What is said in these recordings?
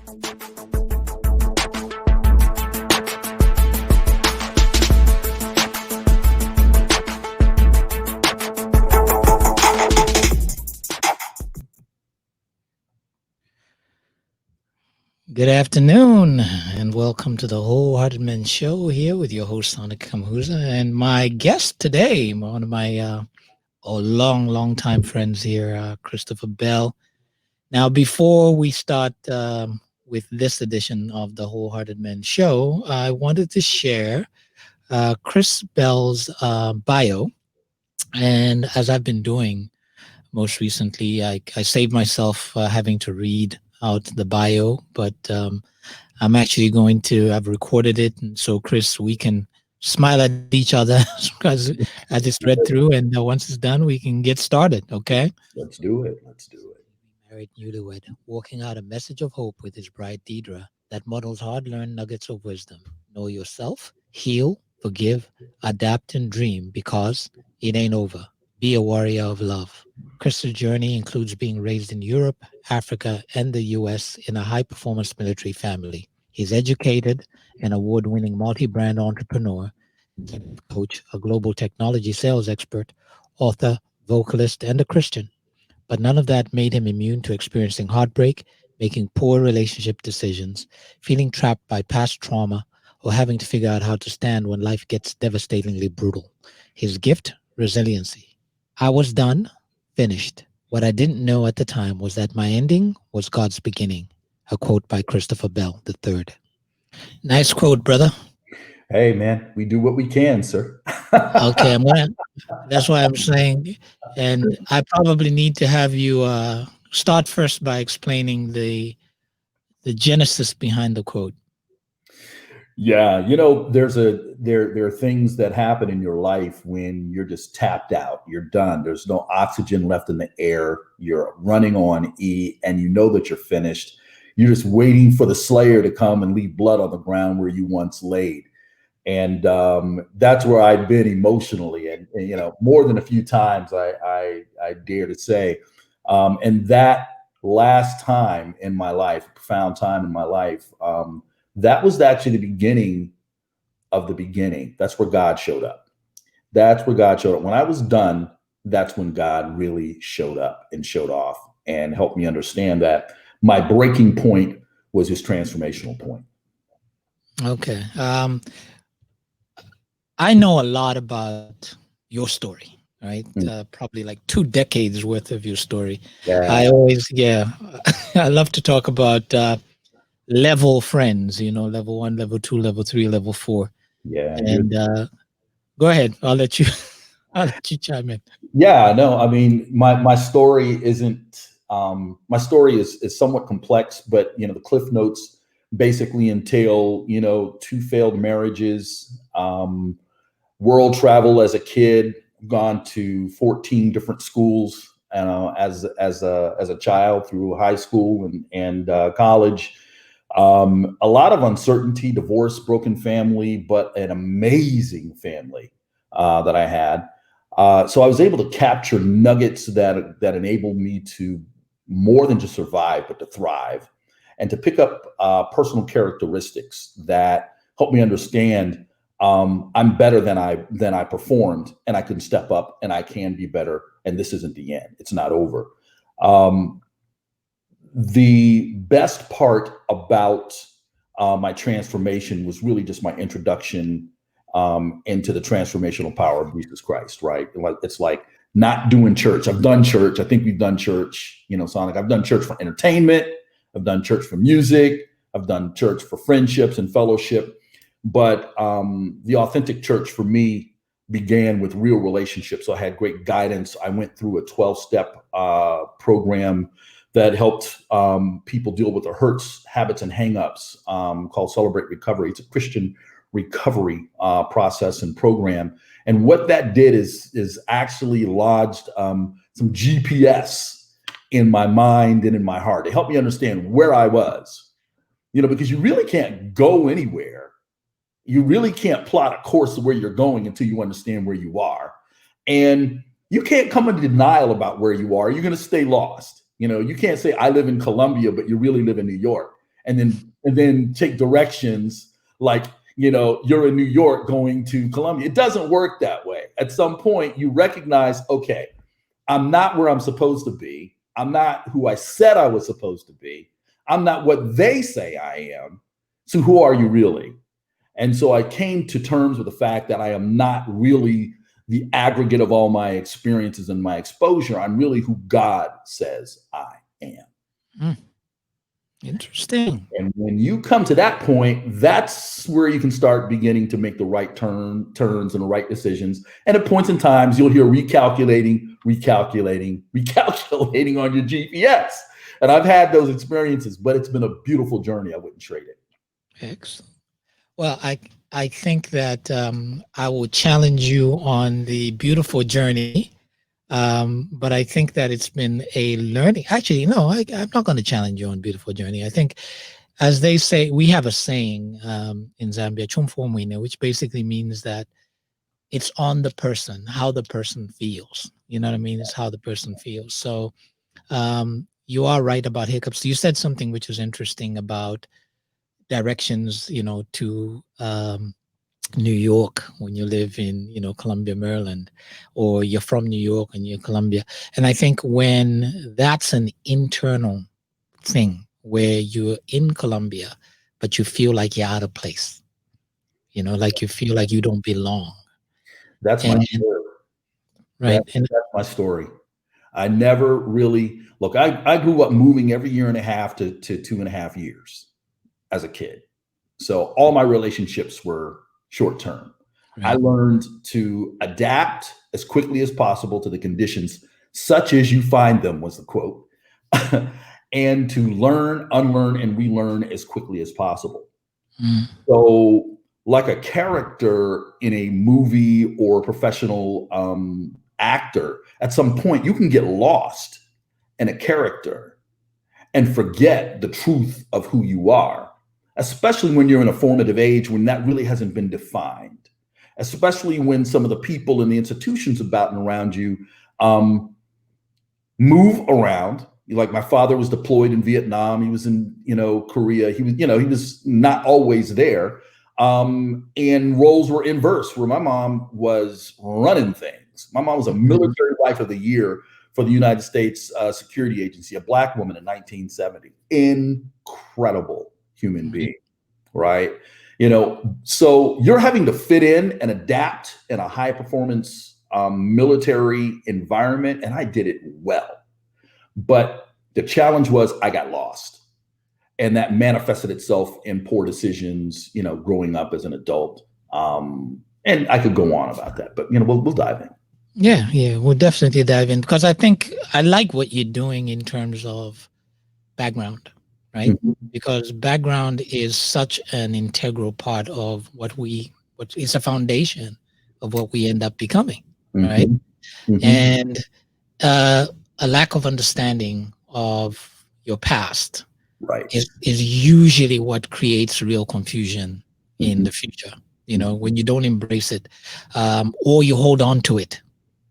Good afternoon, and welcome to the Wholehearted Men Show here with your host, Sonic Kamhuza, and my guest today, one of my long time friends here, Christopher Bell. Now, before we start with this edition of the Wholehearted Men Show, I wanted to share Chris Bell's bio, and as I've been doing most recently, I saved myself having to read out the bio, but I'm actually I've recorded it. And so, Chris, we can smile at each other as it's read through. And once it's done, we can get started. Okay. Let's do it. Let's do it. Married newlywed, walking out a message of hope with his bride, Deidre, that muddles hard-learned nuggets of wisdom. Know yourself, heal, forgive, adapt, and dream, because it ain't over. Be a warrior of love. Chris's journey includes being raised in Europe, Africa, and the U.S. in a high-performance military family. He's educated, an award-winning multi-brand entrepreneur, coach, a global technology sales expert, author, vocalist, and a Christian. But none of that made him immune to experiencing heartbreak, making poor relationship decisions, feeling trapped by past trauma, or having to figure out how to stand when life gets devastatingly brutal. His gift, resiliency. I was done, finished. What I didn't know at the time was that my ending was God's beginning. A quote by Christopher Bell III. Nice quote, brother. Hey, man, we do what we can, sir. Okay, that's why I'm saying, and I probably need to have you start first by explaining the genesis behind the quote. Yeah, there are things that happen in your life when you're just tapped out. You're done. There's no oxygen left in the air. You're running on E, and you know that you're finished. You're just waiting for the slayer to come and leave blood on the ground where you once laid. And that's where I'd been emotionally, and more than a few times, I dare to say. And that last time in my life, profound time in my life, that was actually the beginning of the beginning. That's where God showed up. That's where God showed up. When I was done, that's when God really showed up and showed off and helped me understand that my breaking point was his transformational point. Okay. I know a lot about your story, right? Probably like 2 decades worth of your story. Yeah. I love to talk about level friends, level 1, level 2, level 3, level 4. Yeah. And go ahead. I'll let you chime in. Yeah, no, I mean, my story isn't, my story is somewhat complex, but the Cliff Notes basically entail, 2 failed marriages, world travel as a kid, gone to 14 different schools, as a child through high school and college. A lot of uncertainty, divorce, broken family, but an amazing family that I had. So I was able to capture nuggets that enabled me to more than just survive, but to thrive, and to pick up personal characteristics that help me understand I'm better than I performed, and I can step up, and I can be better. And this isn't the end; it's not over. The best part about my transformation was really just my introduction into the transformational power of Jesus Christ, right? It's like not doing church. I've done church. I think we've done church, Sonic. I've done church for entertainment. I've done church for music. I've done church for friendships and fellowship. But the authentic church for me began with real relationships. So I had great guidance. I went through a 12-step program that helped people deal with their hurts, habits, and hangups called Celebrate Recovery. It's a Christian recovery process and program. And what that did is actually lodged some GPS in my mind and in my heart. It helped me understand where I was, because you really can't go anywhere. You really can't plot a course of where you're going until you understand where you are. And you can't come into denial about where you are. You're going to stay lost. You can't say I live in Colombia, but you really live in New York. and then take directions like, you're in New York going to Columbia. It doesn't work that way. At some point, you recognize, okay, I'm not where I'm supposed to be. I'm not who I said I was supposed to be. I'm not what they say I am. So who are you really? And so I came to terms with the fact that I am not really the aggregate of all my experiences and my exposure. I'm really who God says I am. Mm, interesting. And when you come to that point, that's where you can start beginning to make the right turns and the right decisions. And at points in times, you'll hear recalculating on your GPS. And I've had those experiences, but it's been a beautiful journey. I wouldn't trade it. Excellent. Well, I think that I will challenge you on the beautiful journey, but I think that it's been a learning. Actually, no, I'm not going to challenge you on beautiful journey. I think, as they say, we have a saying in Zambia, "Chumfomwine," which basically means that it's on the person, how the person feels. You know what I mean? It's how the person feels. So you are right about hiccups. You said something which was interesting about directions, to New York when you live in, Columbia, Maryland, or you're from New York and you're Columbia. And I think when that's an internal thing where you're in Columbia, but you feel like you're out of place, like you feel like you don't belong. That's my story. Right. That's my story. I never really I grew up moving every year and a half to 2.5 years as a kid. So all my relationships were short term. Right. I learned to adapt as quickly as possible to the conditions, such as you find them, was the quote, and to learn, unlearn, and relearn as quickly as possible. Mm. So like a character in a movie or a professional actor, at some point you can get lost in a character and forget the truth of who you are, especially when you're in a formative age when that really hasn't been defined, especially when some of the people in the institutions about and around you move around. Like my father was deployed in Vietnam. He was in, Korea. He was not always there. And roles were inverse, where my mom was running things. My mom was a military wife of the year for the United States Security Agency, a Black woman in 1970. Incredible human being, right? So you're having to fit in and adapt in a high performance military environment. And I did it well. But the challenge was I got lost. And that manifested itself in poor decisions, growing up as an adult. And I could go on about that, but we'll dive in. Yeah, we'll definitely dive in, because I think I like what you're doing in terms of background, right? Mm-hmm. Because background is such an integral part of what is a foundation of what we end up becoming, right? Mm-hmm. And a lack of understanding of your past, right, is usually what creates real confusion in the future. When you don't embrace it, or you hold on to it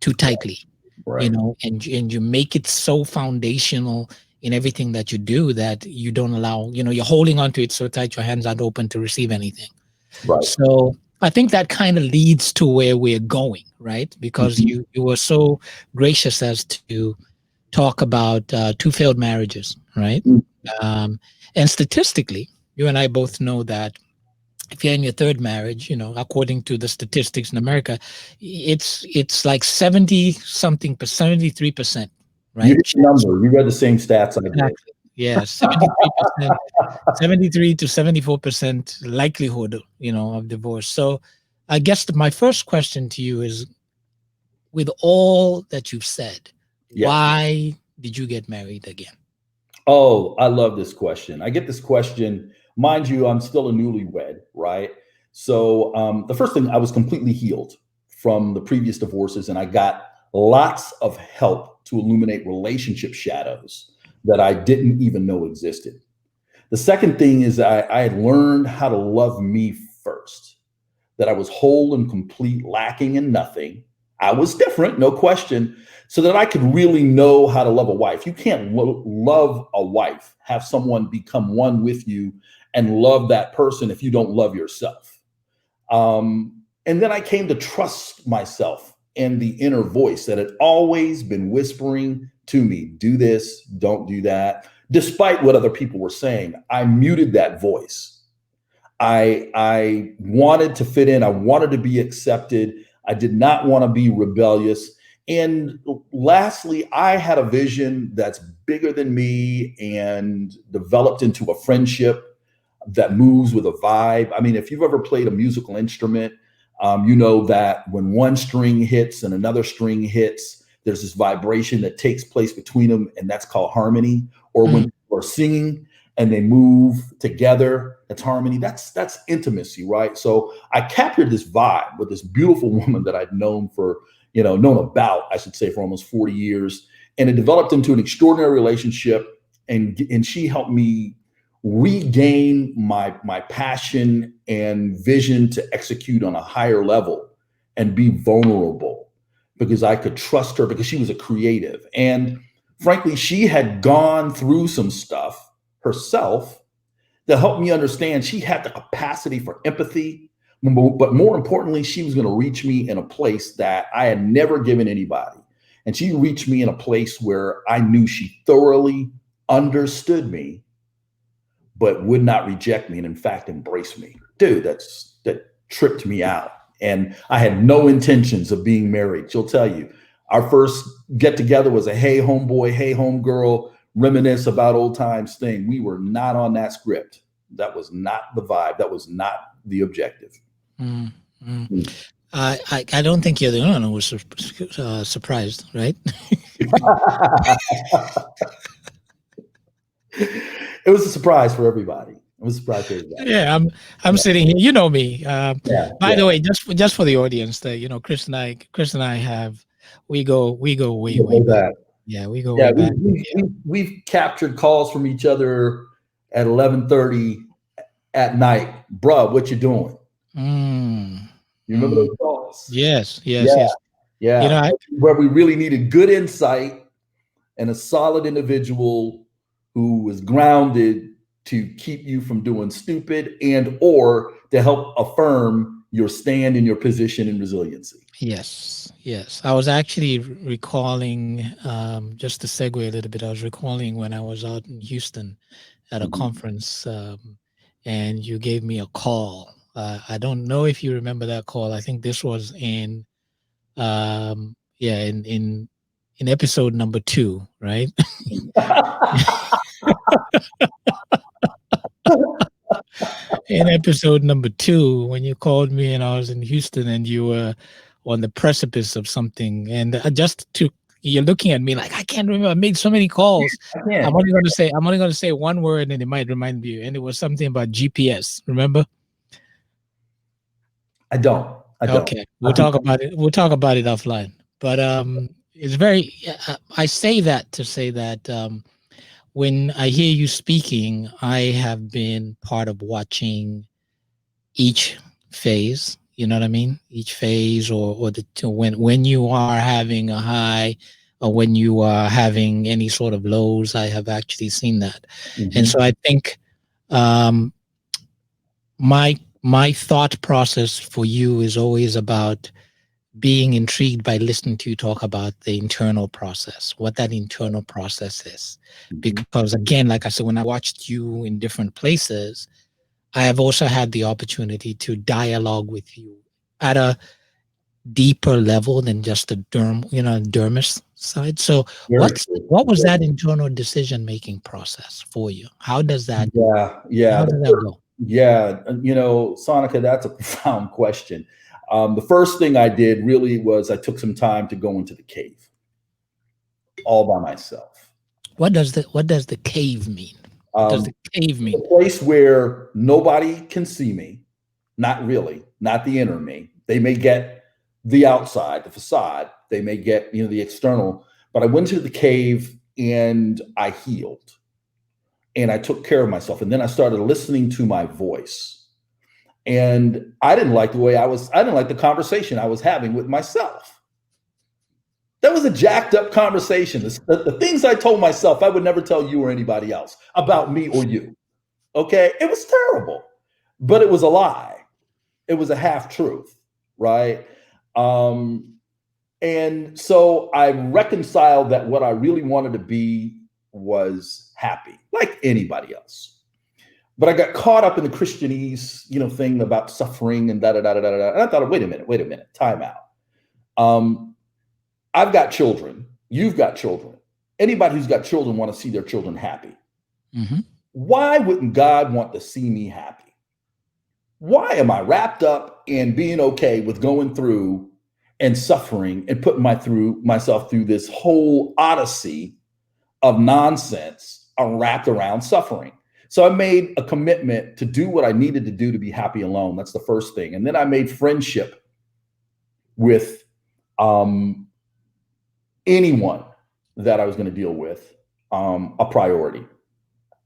too tightly, right. And you make it so foundational in everything that you do that you don't allow, you're holding on to it so tight your hands aren't open to receive anything. Right. So I think that kind of leads to where we're going, right? Because you were so gracious as to talk about 2 failed marriages, right? And statistically, you and I both know that if you're in your 3rd marriage, according to the statistics in America, it's like 70-something, 73%, right? You hit the number. You read the same stats I did. Exactly. Yeah, 73%, 73 to 74% likelihood, of divorce. So I guess my first question to you is, with all that you've said, why did you get married again? Oh, I love this question. I get this question. Mind you, I'm still a newlywed, right? So the first thing, I was completely healed from the previous divorces, and I got lots of help to illuminate relationship shadows that I didn't even know existed. The second thing is I had learned how to love me first, that I was whole and complete, lacking in nothing. I was different, no question, so that I could really know how to love a wife. You can't love a wife, have someone become one with you and love that person if you don't love yourself. And then I came to trust myself and the inner voice that had always been whispering to me, do this, don't do that. Despite what other people were saying, I muted that voice. I wanted to fit in. I wanted to be accepted. I did not want to be rebellious. And lastly, I had a vision that's bigger than me and developed into a friendship that moves with a vibe. I mean, if you've ever played a musical instrument, you know that when one string hits and another string hits, there's this vibration that takes place between them, and that's called harmony. Or when people are singing and they move together, that's harmony. That's intimacy, right? So I captured this vibe with this beautiful woman that I'd known for, known about, I should say, for almost 40 years. And it developed into an extraordinary relationship. And she helped me regain my passion and vision to execute on a higher level and be vulnerable, because I could trust her, because she was a creative. And frankly, she had gone through some stuff herself that helped me understand she had the capacity for empathy. But more importantly, she was going to reach me in a place that I had never given anybody. And she reached me in a place where I knew she thoroughly understood me, but would not reject me, and in fact, embrace me. Dude, that tripped me out. And I had no intentions of being married. She'll tell you, our first get together was a hey homeboy, hey homegirl, reminisce about old times thing. We were not on that script. That was not the vibe. That was not the objective. I don't think you're the only one who was surprised, right? It was a surprise for everybody. It was a surprise for everybody. Yeah, I'm sitting here. You know me. By the way, just for the audience, that Chris and I have we go way back. Yeah, we go way back. We've captured calls from each other at 11:30 at night. Bruh, what you doing? You remember those calls? Yes. Yeah. Where we really needed good insight and a solid individual who was grounded to keep you from doing stupid and or to help affirm your stand in your position and resiliency. Yes. I was actually recalling, just to segue a little bit, I was recalling when I was out in Houston at a conference, and you gave me a call. I don't know if you remember that call. I think this was in episode number 2, right? In episode number 2, when you called me and I was in Houston and you were on the precipice of something, and you're looking at me like, I can't remember. I made so many calls. I'm only going to say one word and it might remind you. And it was something about GPS. Remember? I don't. Okay. We'll talk about it. We'll talk about it offline. But it's very, I say that to say that when I hear you speaking, I have been part of watching each phase. You know what I mean? Each phase, or when you are having a high, or when you are having any sort of lows. I have actually seen that, and so I think my thought process for you is always about being intrigued by listening to you talk about the internal process, what that internal process is. Because again, like I said, when I watched you in different places, I have also had the opportunity to dialogue with you at a deeper level than just the dermis side. So what was that internal decision-making process for you? How does that How does that go? Yeah, Sonica, that's a profound question. The first thing I did really was I took some time to go into the cave all by myself. What does the cave mean? What does the cave mean? A place where nobody can see me, not really, not the inner me. They may get the outside, the facade. They may get, the external. But I went to the cave and I healed. And I took care of myself. And then I started listening to my voice. And I didn't like the conversation I was having with myself. That was a jacked up conversation. The things I told myself, I would never tell you or anybody else about me or you. Okay. It was terrible, but it was a lie. It was a half truth. Right. And so I reconciled that what I really wanted to be was happy, like anybody else. But I got caught up in the Christianese, thing about suffering and da da da da da. And I thought, wait a minute, time out. I've got children. You've got children. Anybody who's got children want to see their children happy. Mm-hmm. Why wouldn't God want to see me happy? Why am I wrapped up in being okay with going through and suffering and putting myself through this whole odyssey of nonsense wrapped around suffering? So I made a commitment to do what I needed to do to be happy alone. That's the first thing. And then I made friendship with anyone that I was going to deal with a priority.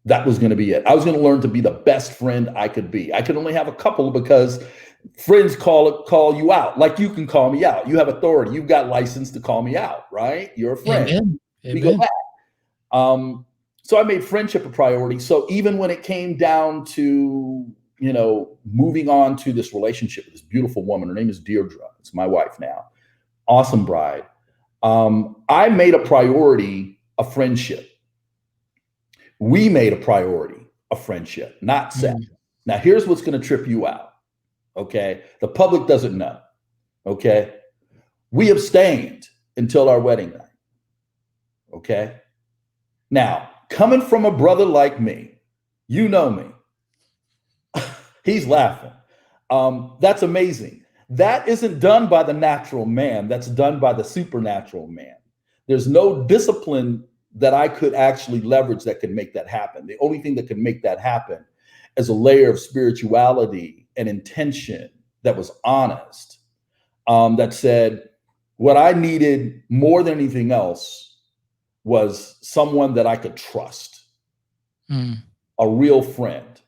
That was going to be it. I was going to learn to be the best friend I could be. I could only have a couple because friends call you out. Like you can call me out. You have authority. You've got license to call me out, right? You're a friend. Amen. We go back. So I made friendship a priority. So even when it came down to, moving on to this relationship with this beautiful woman, her name is Deirdre. It's my wife now. Awesome bride. I made a priority of friendship. We made a priority of friendship, not sex. Mm-hmm. Now, here's what's going to trip you out. Okay. The public doesn't know. Okay. We abstained until our wedding night. Okay. Now, coming from a brother like me, you know me. He's laughing. That's amazing. That isn't done by the natural man. That's done by the supernatural man. There's no discipline that I could actually leverage that could make that happen. The only thing that could make that happen is a layer of spirituality and intention that was honest, that said, what I needed more than anything else was someone that I could trust, a real friend.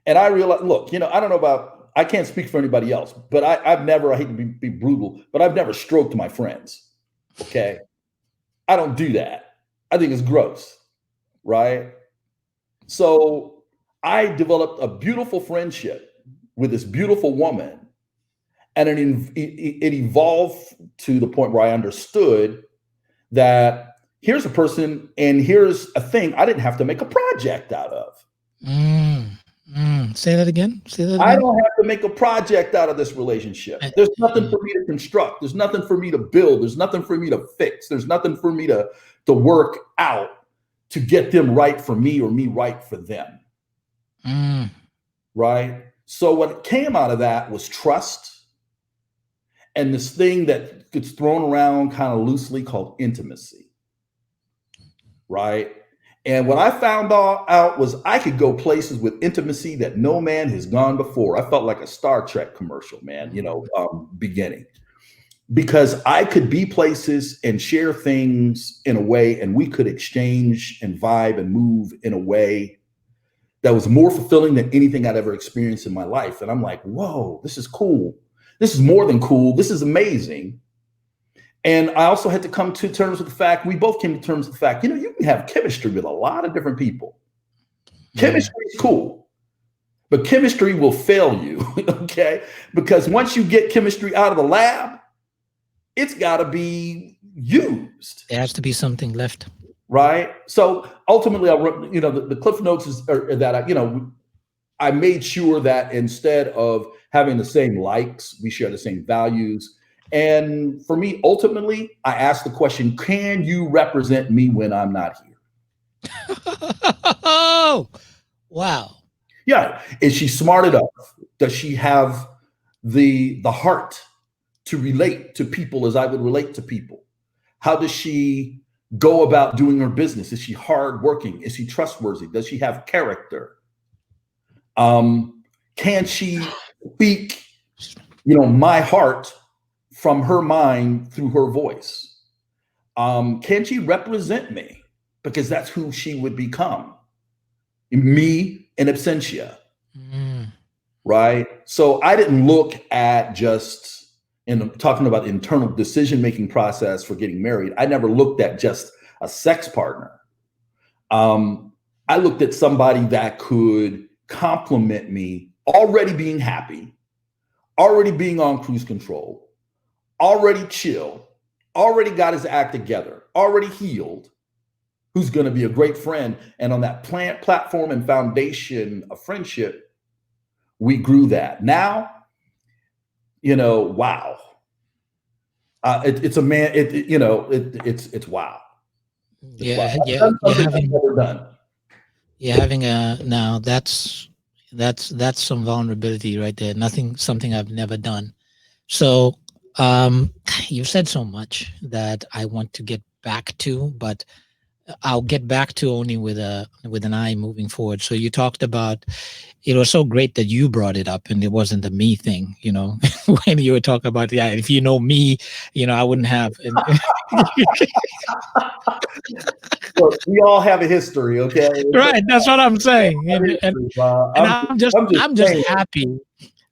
And I realized, look, I don't know about, I can't speak for anybody else, but I've never, I hate to be brutal, but I've never stroked my friends. Okay. I don't do that. I think it's gross. Right. So I developed a beautiful friendship with this beautiful woman, and it evolved to the point where I understood that here's a person and here's a thing I didn't have to make a project out of. Say that again. I don't have to make a project out of this relationship. There's nothing for me to construct. There's nothing for me to build. There's nothing for me to fix. There's nothing for me to work out to get them right for me or me right for them. Right? So what came out of that was trust and this thing that gets thrown around kind of loosely called intimacy. Right? And what I found out was I could go places with intimacy that no man has gone before. I felt like a Star Trek commercial, man, beginning. Because I could be places and share things in a way, and we could exchange and vibe and move in a way that was more fulfilling than anything I'd ever experienced in my life. And I'm like, whoa, this is cool. This is more than cool. This is amazing. And I also had to come to terms with the fact, we both came to terms with the fact, you can have chemistry with a lot of different people. Chemistry is cool, but chemistry will fail you, okay? Because once you get chemistry out of the lab, it's got to be used. There has to be something left. Right? So ultimately, I wrote, the Cliff Notes is that, I made sure that instead of having the same likes, we share the same values. And for me, ultimately, I asked the question, can you represent me when I'm not here? Oh, wow. Yeah. Is she smart enough? Does she have the heart to relate to people as I would relate to people? How does she go about doing her business? Is she hardworking? Is she trustworthy? Does she have character? Can she speak, my heart from her mind through her voice? Can she represent me? Because that's who she would become. Me in absentia. Right? So I didn't look at just and talking about internal decision-making process for getting married, I never looked at just a sex partner. I looked at somebody that could complement me, already being happy, already being on cruise control, already chill, already got his act together, already healed, who's going to be a great friend. And on that platform and foundation of friendship, we grew that. Now, wow. It's a man. It's wow. It's wow. Yeah, I've yeah, done something I've never done. you're having a now that's some vulnerability right there. Something I've never done. So you've said so much that I want to get back to, but I'll get back to only with an eye moving forward. So you talked about, it was so great that you brought it up and it wasn't a me thing, when you were talking about, yeah, if you know me, I wouldn't have. Look, we all have a history, okay? Right, that's what I'm saying. And I'm just saying. happy.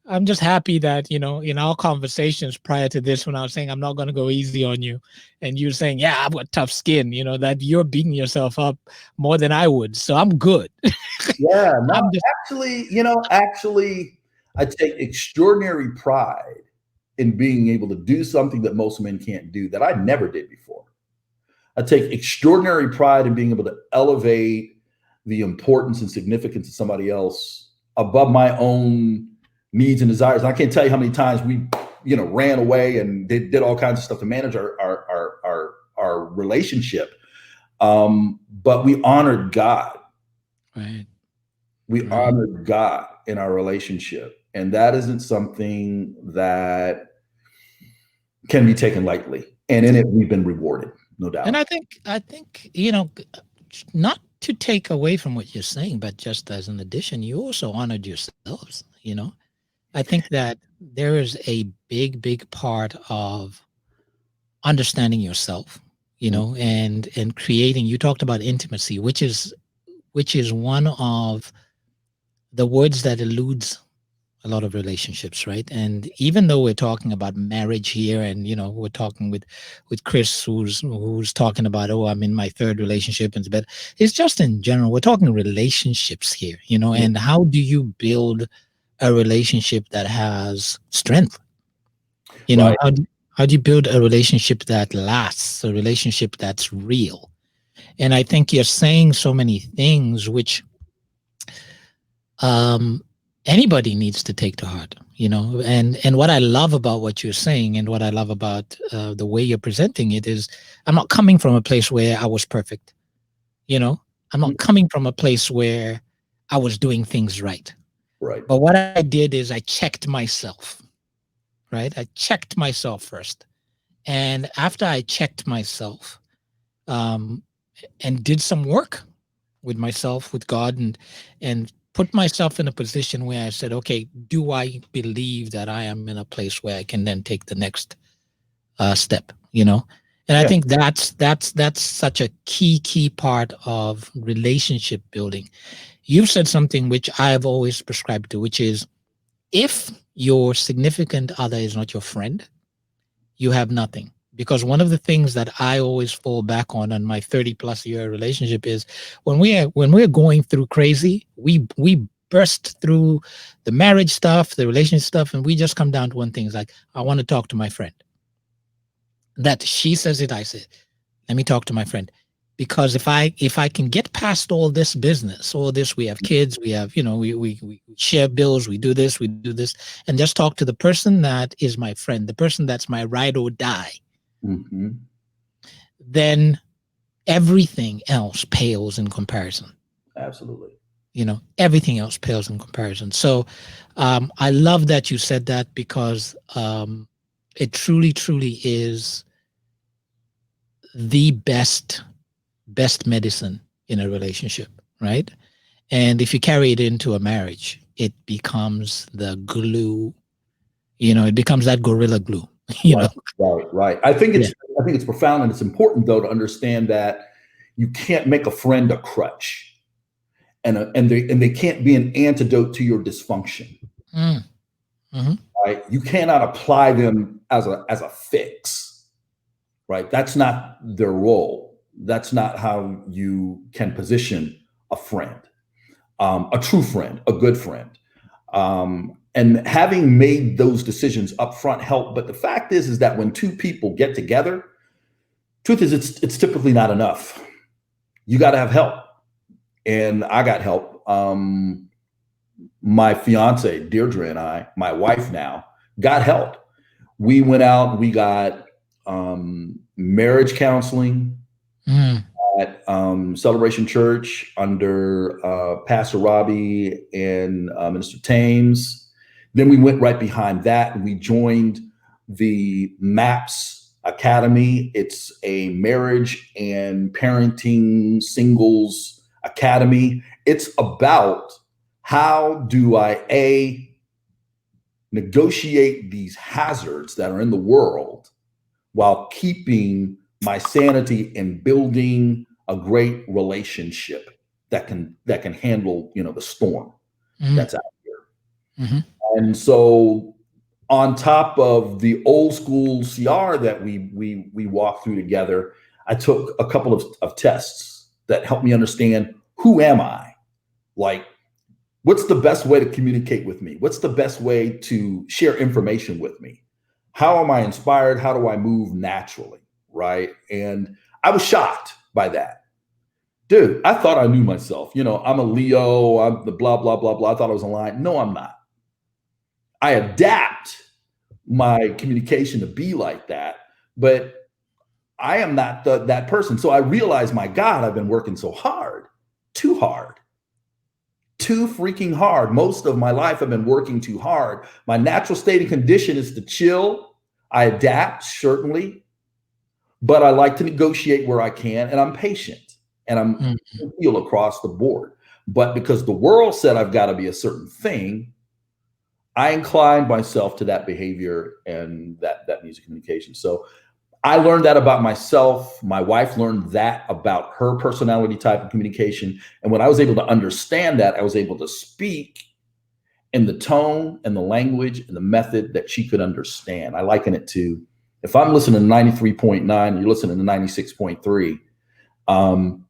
I'm just happy that, in our conversations prior to this, when I was saying I'm not going to go easy on you, and you're saying, yeah, I've got tough skin, that you're beating yourself up more than I would. So I'm good. Yeah, no, actually, I take extraordinary pride in being able to do something that most men can't do, that I never did before. I take extraordinary pride in being able to elevate the importance and significance of somebody else above my own needs and desires. And I can't tell you how many times we, ran away and did all kinds of stuff to manage our relationship. But we honored God. Right. We honored God in our relationship. And that isn't something that can be taken lightly. And in it, we've been rewarded, no doubt. And I think, not to take away from what you're saying, but just as an addition, you also honored yourselves, I think that there is a big part of understanding yourself, and creating. You talked about intimacy, which is one of the words that eludes a lot of relationships, right? And even though we're talking about marriage here, and we're talking with Chris, who's talking about, oh, I'm in my third relationship, and it's just in general, we're talking relationships here, and how do you build a relationship that has strength? Right. How do you build a relationship that lasts, a relationship that's real? And I think you're saying so many things which anybody needs to take to heart, and what I love about what you're saying, and what I love about the way you're presenting it, is I'm not coming from a place where I was perfect. I'm not coming from a place where I was doing things right. Right. But what I did is I checked myself, right? I checked myself first. And after I checked myself, and did some work with myself, with God, and put myself in a position where I said, okay, do I believe that I am in a place where I can then take the next step, And I think that's such a key part of relationship building. You've said something which I've always prescribed to, which is, if your significant other is not your friend, you have nothing. Because one of the things that I always fall back on my 30+ year relationship is, when we're going through crazy, we burst through the marriage stuff, the relationship stuff, and we just come down to one thing. It's like, I want to talk to my friend. That she says it, I say, let me talk to my friend. Because if I can get past all this business, all this, we have kids, we have, we share bills, we do this, and just talk to the person that is my friend, the person that's my ride or die, then everything else pales in comparison. Absolutely. Everything else pales in comparison. So I love that you said that, because it truly is the best medicine in a relationship, right? And if you carry it into a marriage, it becomes the glue, it becomes that gorilla glue, Right. I think it's profound, and it's important, though, to understand that you can't make a friend a crutch, and they can't be an antidote to your dysfunction. right? You cannot apply them as a fix, right? That's not their role. That's not how you can position a friend, a true friend, a good friend. And having made those decisions up front help. But the fact is that when two people get together, truth is it's typically not enough. You got to have help, and I got help. My fiance Deirdre and I, my wife now, got help. We went out. We got marriage counseling at Celebration Church under Pastor Robbie and Minister Thames. Then we went right behind that and we joined the MAPS Academy. It's a marriage and parenting singles academy. It's about how do I negotiate these hazards that are in the world while keeping my sanity and building a great relationship that can handle, the storm that's out here. Mm-hmm. And so on top of the old school CR that we walked through together, I took a couple of tests that helped me understand, who am I? Like, what's the best way to communicate with me? What's the best way to share information with me? How am I inspired? How do I move naturally? Right. And I was shocked by that. Dude, I thought I knew myself. I'm a Leo, I'm the blah, blah, blah, blah. I thought I was a lion. No, I'm not. I adapt my communication to be like that, but I am not that person. So I realized, my God, I've been working so hard, too freaking hard. Most of my life I've been working too hard. My natural state and condition is to chill. I adapt, certainly, but I like to negotiate where I can, and I'm patient, and I'm feel across the board. But because the world said I've got to be a certain thing, I inclined myself to that behavior and that music communication. So I learned that about myself. My wife learned that about her personality type of communication. And when I was able to understand that, I was able to speak in the tone and the language and the method that she could understand. I liken it to, if I'm listening to 93.9 and you're listening to 96.3,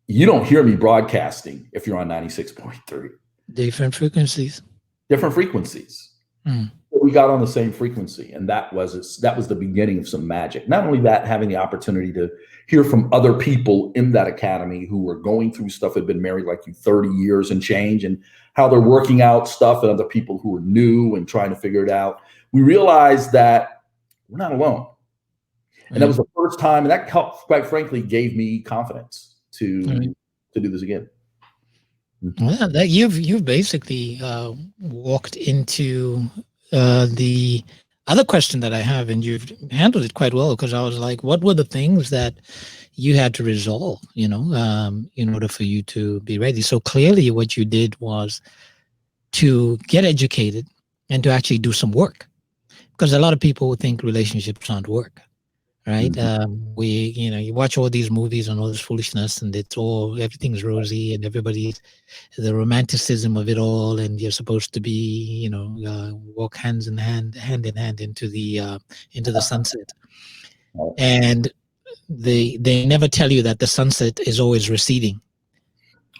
you don't hear me broadcasting if you're on 96.3. Different frequencies. Different frequencies. But we got on the same frequency, and that was the beginning of some magic. Not only that, having the opportunity to hear from other people in that academy who were going through stuff, had been married like 30 years and change, and how they're working out stuff, and other people who are new and trying to figure it out. We realized that we're not alone. And that was the first time, and that helped, quite frankly, gave me confidence to do this again. Well, that you've basically walked into the other question that I have, and you've handled it quite well, because I was like, what were the things that you had to resolve, in order for you to be ready? So clearly what you did was to get educated and to actually do some work, because a lot of people think relationships aren't work. Right. You watch all these movies and all this foolishness, and everything's rosy, and everybody's the romanticism of it all. And you're supposed to be, walk hand in hand into the sunset. And they never tell you that the sunset is always receding.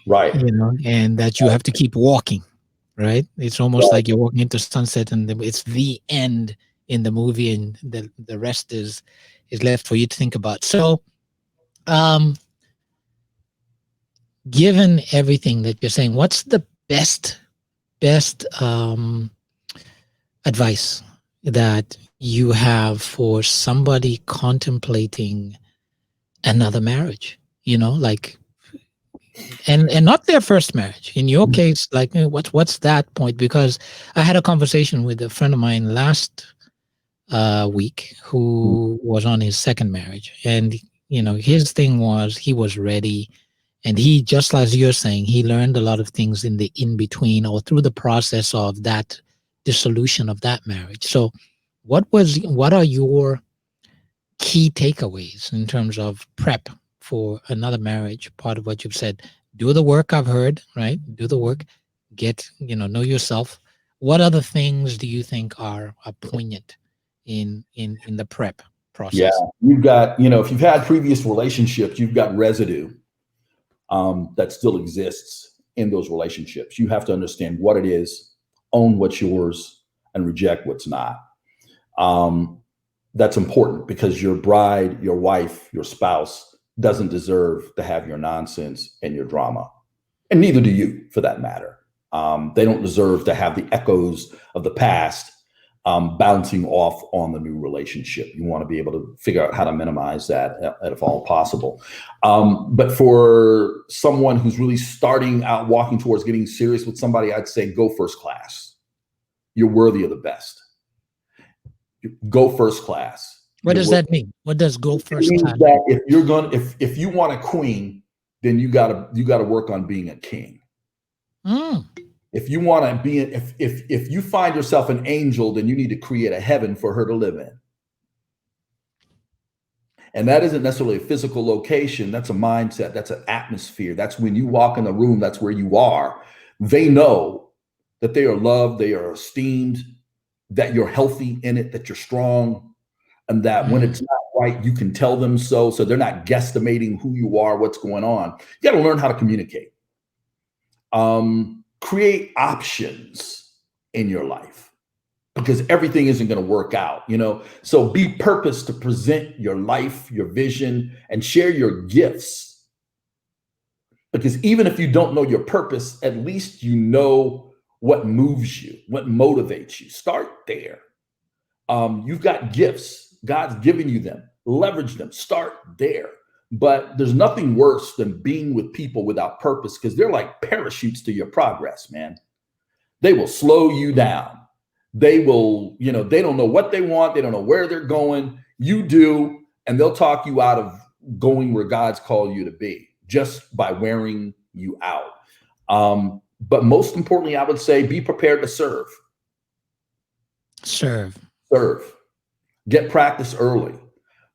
Right. And that you have to keep walking. Right. It's almost like you're walking into sunset, and it's the end in the movie, and the rest is left for you to think about. So, given everything that you're saying, what's the best advice that you have for somebody contemplating another marriage? And not their first marriage. In your case, like, what's that point? Because I had a conversation with a friend of mine last week who was on his second marriage, and his thing was, he was ready, and he, just as you're saying, he learned a lot of things in the in between or through the process of that dissolution of that marriage. So what are your key takeaways in terms of prep for another marriage? Part of what you've said: do the work. I've heard, right? Do the work, get know yourself. What other things do you think are poignant in the prep Yeah, process? you've got, you know, if you've had previous relationships, you've got residue that still exists in those relationships. You have to understand what it is, own what's yours, and reject what's not. Um, that's important because your bride, your wife, your spouse doesn't deserve to have your nonsense and your drama, and neither do you, for that matter. They don't deserve to have the echoes of the past bouncing off on the new relationship. You want to be able to figure out how to minimize that if all possible. But for someone who's really starting out, walking towards getting serious with somebody, I'd say go first class. You're worthy of the best. Go first class. What does that mean? What does go It first means class? that if you want a queen, then you gotta work on being a king. Mm, If you want to be, if you find yourself an angel, then you need to create a heaven for her to live in. And that isn't necessarily a physical location. That's a mindset. That's an atmosphere. That's when you walk in the room, that's where you are. They know that they are loved, they are esteemed, that you're healthy in it, that you're strong, and that when it's not right, you can tell them so. So they're not guesstimating who you are, what's going on. You got to learn how to communicate. Create options in your life because everything isn't going to work out, you know? So be purpose to present your life, your vision, and share your gifts. Because even if you don't know your purpose, at least you know what moves you, what motivates you. Start there. You've got gifts. God's given you them. Leverage them. Start there. But there's nothing worse than being with people without purpose because they're like parachutes to your progress, man. They will slow you down. They will, you know, they don't know what they want. They don't know where they're going. You do, and they'll talk you out of going where God's called you to be just by wearing you out. But most importantly, I would say be prepared to serve. serve. Serve. Get practice early.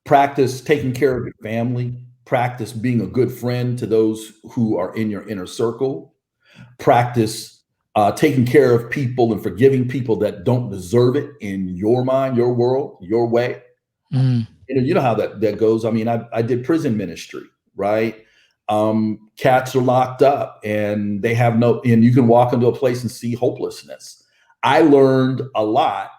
Practice taking care of your family. Practice being a good friend to those who are in your inner circle. Practice taking care of people and forgiving people that don't deserve it in your mind, your world, your way. Mm, You know how that goes. I mean, I did prison ministry, right? Cats are locked up and they have no, and you can walk into a place and see hopelessness. I learned a lot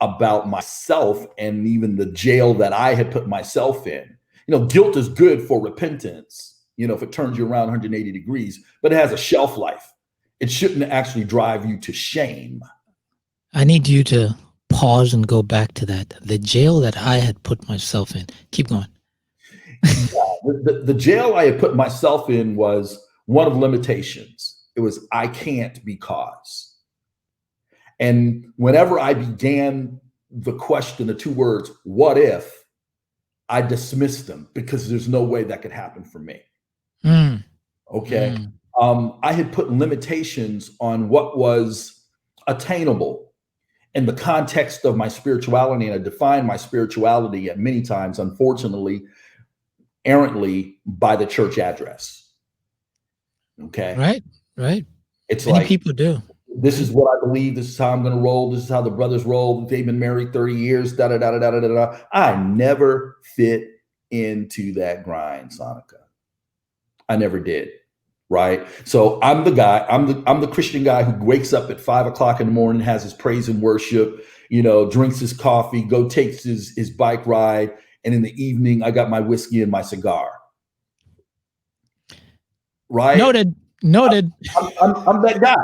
about myself and even the jail that I had put myself in. You know, guilt is good for repentance, you know, if it turns you around 180 degrees, but it has a shelf life. It shouldn't actually drive you to shame. I need you to pause and go back to that. The jail that I had put myself in. Keep going. The jail I had put myself in was one of limitations. It was, I can't because. And whenever I began the question, the two words, what if, I dismissed them because there's no way that could happen for me. Mm, Okay. mm, I had put limitations on what was attainable in the context of my spirituality. And I defined my spirituality at many times, unfortunately, errantly by the church address. Okay. right, right. It's Many like, people do. this is what I believe. This is how I'm going to roll. This is how the brothers roll. They've been married 30 years. Da da da da da da da. I never fit into that grind, Sonica. I never did. Right. So I'm the guy. I'm the Christian guy who wakes up at 5 o'clock in the morning, has his praise and worship. You know, drinks his coffee, takes his bike ride, and in the evening, I got my whiskey and my cigar. Right. Noted. Noted. I'm that guy,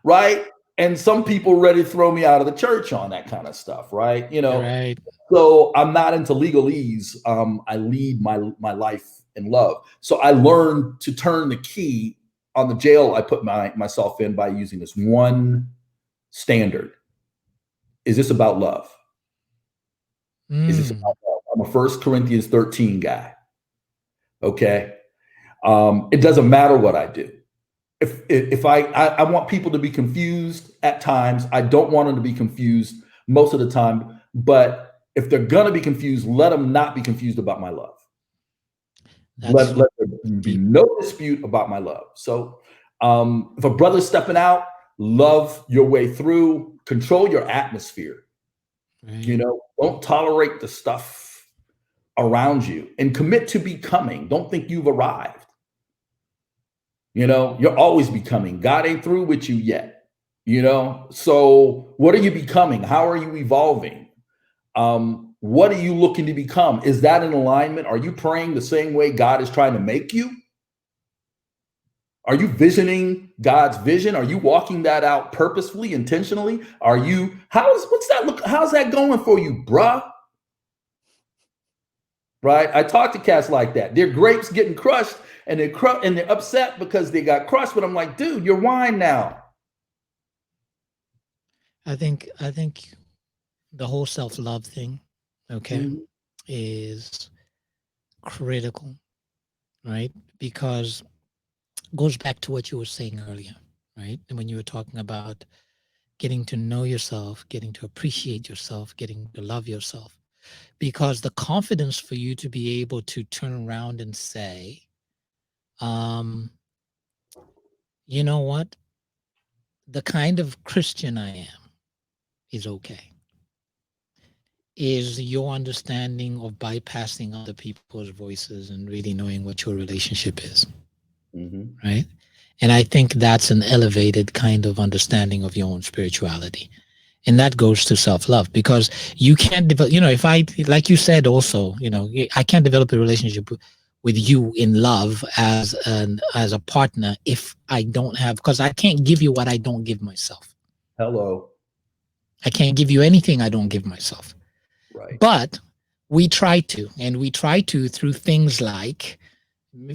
right? And some people ready to throw me out of the church on that kind of stuff, right? You know, Right. so I'm not into legalese. I lead my life in love. So I learned to turn the key on the jail I put myself in by using this one standard. Is this about love? Is this about love? I'm a 1 Corinthians 13 guy. Okay. It doesn't matter what I do. If I want people to be confused at times, I don't want them to be confused most of the time. But if they're gonna be confused, let them not be confused about my love. Let there be no dispute about my love. So if a brother's stepping out, love your way through, control your atmosphere. Right. Don't tolerate the stuff around you, and commit to becoming. Don't think you've arrived. You're always becoming. God ain't through with you yet. So what are you becoming? How are you evolving? What are you looking to become? Is that in alignment? Are you praying the same way God is trying to make you? Are you visioning God's vision? Are you walking that out purposefully, intentionally? How's that going for you, bruh? Right? I talk to cats like that. Their grapes getting crushed, and they're upset because they got crushed. But I'm like, dude, you're wine now. I think the whole self-love thing, okay, Mhm. is critical, right? Because it goes back to what you were saying earlier, right? And when you were talking about getting to know yourself, getting to appreciate yourself, getting to love yourself. Because the confidence for you to be able to turn around and say, um, you know what? The kind of Christian I am is okay. Is your understanding of bypassing other people's voices and really knowing what your relationship is, Mhm. right? And I think that's an elevated kind of understanding of your own spirituality. And that goes to self-love, because you can't develop, if I, like you said also, I can't develop a relationship with you in love as a partner if I don't have, because I can't give you what I don't give myself. Hello. I can't give you anything I don't give myself. Right. But we try to, and we try to through things like,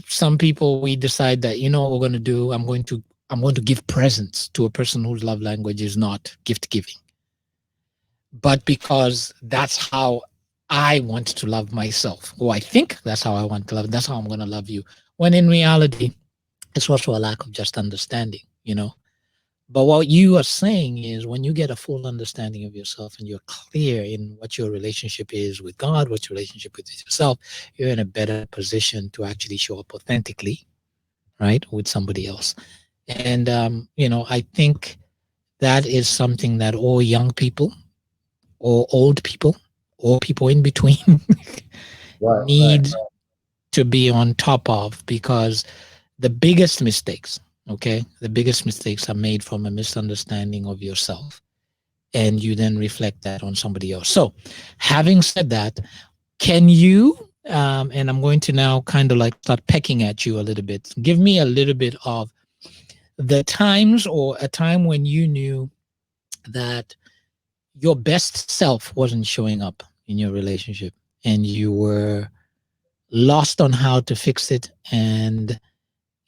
some people, we decide that, what we're going to do, I'm going to give presents to a person whose love language is not gift giving, but because that's how I want to love myself, or I think that's how I want to love, that's how I'm going to love you, when in reality it's also a lack of just understanding. But what you are saying is, when you get a full understanding of yourself and you're clear in what your relationship is with God, what your relationship with yourself, you're in a better position to actually show up authentically, right, with somebody else. And I think that is something that all young people, or old people, or people in between Right. need to be on top of, because the biggest mistakes, okay, the biggest mistakes are made from a misunderstanding of yourself, and you then reflect that on somebody else. So, having said that, can you, and I'm going to now kind of like start pecking at you a little bit, give me a little bit of the times, or a time when you knew that your best self wasn't showing up in your relationship, and you were lost on how to fix it, and